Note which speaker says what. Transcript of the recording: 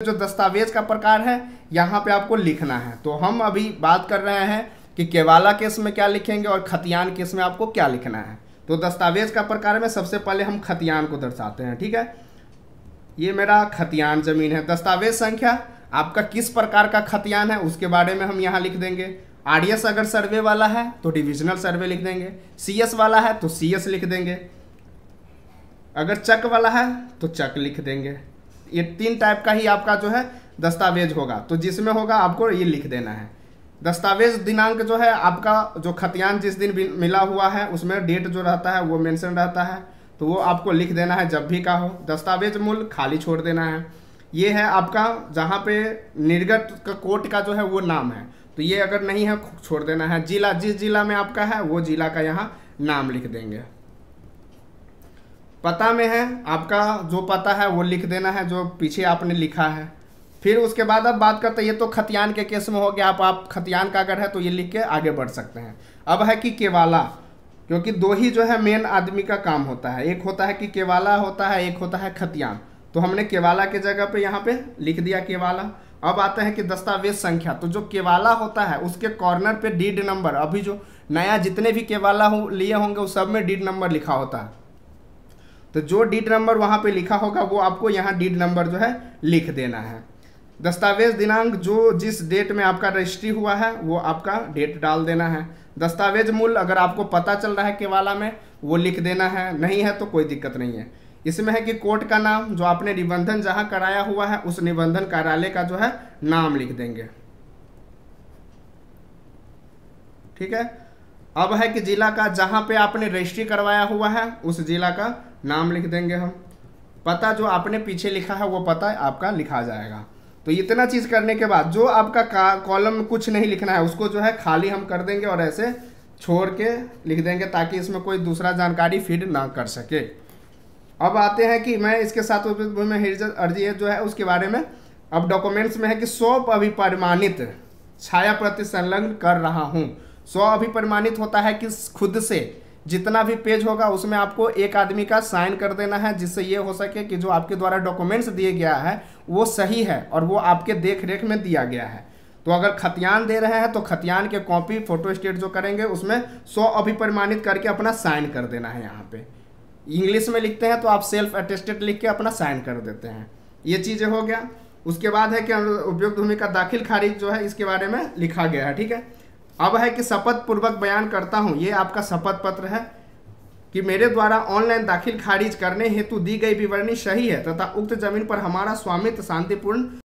Speaker 1: जो दस्तावेज का प्रकार है यहाँ पे आपको लिखना है। तो हम अभी बात कर रहे हैं कि केवाला केस में क्या लिखेंगे और खतियान केस में आपको क्या लिखना है। तो दस्तावेज का प्रकार में सबसे पहले हम खतियान को दर्शाते हैं। ठीक है, ये मेरा खतियान जमीन है। दस्तावेज संख्या आपका किस प्रकार का खतियान है उसके बारे में हम यहाँ लिख देंगे। आरएस अगर सर्वे वाला है तो डिविजनल सर्वे लिख देंगे, सीएस वाला है तो सीएस लिख देंगे, अगर चक वाला है तो चक लिख देंगे। ये 3 टाइप का ही आपका जो है दस्तावेज होगा, तो जिसमें होगा आपको ये लिख देना है। दस्तावेज दिनांक जो है आपका जो खतियान जिस दिन मिला हुआ है उसमें डेट जो रहता है वो मेंशन रहता है, तो वो आपको लिख देना है जब भी का हो। दस्तावेज मूल्य खाली छोड़ देना है। ये है आपका जहाँ पे निर्गत का कोर्ट का जो है वो नाम है, तो ये अगर नहीं है छोड़ देना है। जिला जिस जिला में आपका है वो जिला का यहाँ नाम लिख देंगे। पता में है आपका जो पता है वो लिख देना है जो पीछे आपने लिखा है। फिर उसके बाद अब बात करते हैं, ये तो खतियान के केस में हो गया। आप खतियान का अगर है तो ये लिख के आगे बढ़ सकते हैं। अब है कि केवाला, क्योंकि 2 ही जो है मेन आदमी का काम होता है, एक होता है कि केवाला होता है, एक होता है खतियान। तो हमने केवाला के जगह पे यहाँ पे लिख दिया केवाला। अब आते हैं कि दस्तावेज संख्या। तो जो केवाला होता है उसके कॉर्नर पे डीड नंबर, अभी जो नया जितने भी केवाला लिए होंगे उस सब में डीड नंबर लिखा होता है, तो जो डीड नंबर वहाँ पे लिखा होगा वो आपको यहाँ डीड नंबर जो है लिख देना है। दस्तावेज दिनांक जो जिस डेट में आपका रजिस्ट्री हुआ है वो आपका डेट डाल देना है। दस्तावेज मूल्य अगर आपको पता चल रहा है केवाला में वो लिख देना है, नहीं है तो कोई दिक्कत नहीं है। इसमें है कि कोर्ट का नाम, जो आपने निबंधन जहाँ कराया हुआ है उस निबंधन कार्यालय का जो है नाम लिख देंगे। ठीक है, अब है कि जिला का जहाँ पे आपने रजिस्ट्री करवाया हुआ है उस जिला का नाम लिख देंगे हम। पता जो आपने पीछे लिखा है वो पता आपका लिखा जाएगा। तो इतना चीज करने के बाद जो आपका कॉलम में कुछ नहीं लिखना है उसको जो है खाली हम कर देंगे और ऐसे छोड़ के लिख देंगे ताकि इसमें कोई दूसरा जानकारी फीड ना कर सके। अब आते हैं कि मैं इसके साथ में अर्जी जो है उसके बारे में। अब डॉक्यूमेंट्स में है कि 100 अभिप्रमाणित छाया प्रति संलग्न कर रहा हूँ। 100 अभिप्रमाणित होता है कि खुद से जितना भी पेज होगा उसमें आपको एक आदमी का साइन कर देना है, जिससे ये हो सके कि जो आपके द्वारा डॉक्यूमेंट्स दिए गया है वो सही है और वो आपके देख रेख में दिया गया है। तो अगर खतियान दे रहे हैं तो खतियान के कॉपी फोटो स्टेट जो करेंगे उसमें 100 अभिप्रमाणित करके अपना साइन कर देना है। यहाँ पे इंग्लिश में लिखते हैं तो आप सेल्फ अटेस्टेड लिख के अपना साइन कर देते हैं। ये चीज़ें हो गया। उसके बाद है कि उपयुक्त भूमि का दाखिल खारिज जो है इसके बारे में लिखा गया है। ठीक है, अब है कि शपथ पूर्वक बयान करता हूं, ये आपका शपथ पत्र है कि मेरे द्वारा ऑनलाइन दाखिल खारिज करने हेतु दी गई विवरणी सही है तथा उक्त जमीन पर हमारा स्वामित्व शांतिपूर्ण